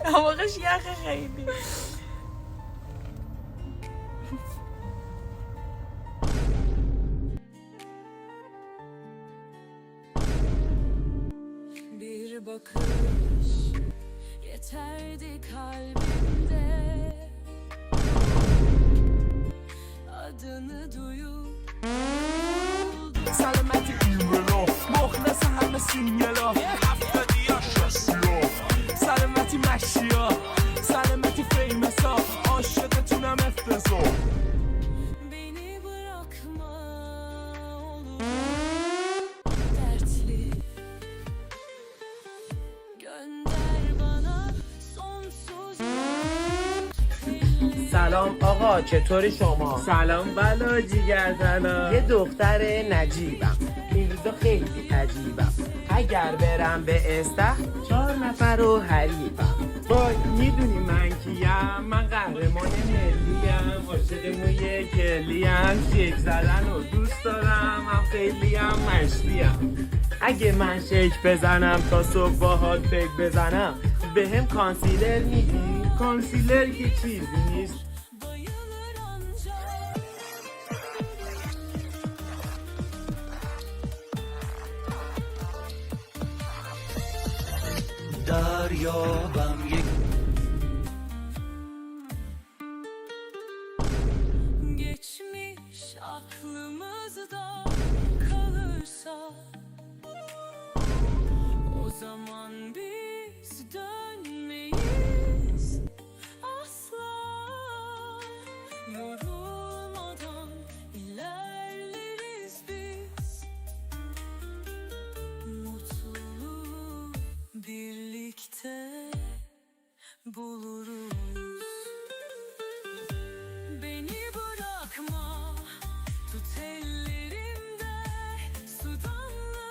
هواش یخه خیلی. Bir bakış yeterdi kalbimde, adını duyup سلامتی ایملا مخلص همه سینگلا 70 یا 60 سلامتی مشیا سلامتی فیمسا عاشقتونم افتضا beni bırakma olur dertli, gönder bana sonsuz. سلام آقا، چطوری شما؟ سلام بلا جیگر سلام. یه دختر نجیبم، این روزا خیلی عجیبم. اگر برم به استخ 4 نفر رو حریبم. وای میدونی من کیم؟ من قهرمان ملیم، عاشق موی کلیم، شیک زدن رو دوست دارم، هم خیلی هم مشتیم. اگه من شیک بزنم تا صبح باهات فکر بزنم، به هم کانسیلر میدی؟ کانسیلر که چیزی نیست. Bayılır ancak دریابم یک geçmiş aklımızda kalırsa, o zaman biz dönmeyiz asla. Yorulmadan ilerleriz biz, mutluluğu birlikte buluruz.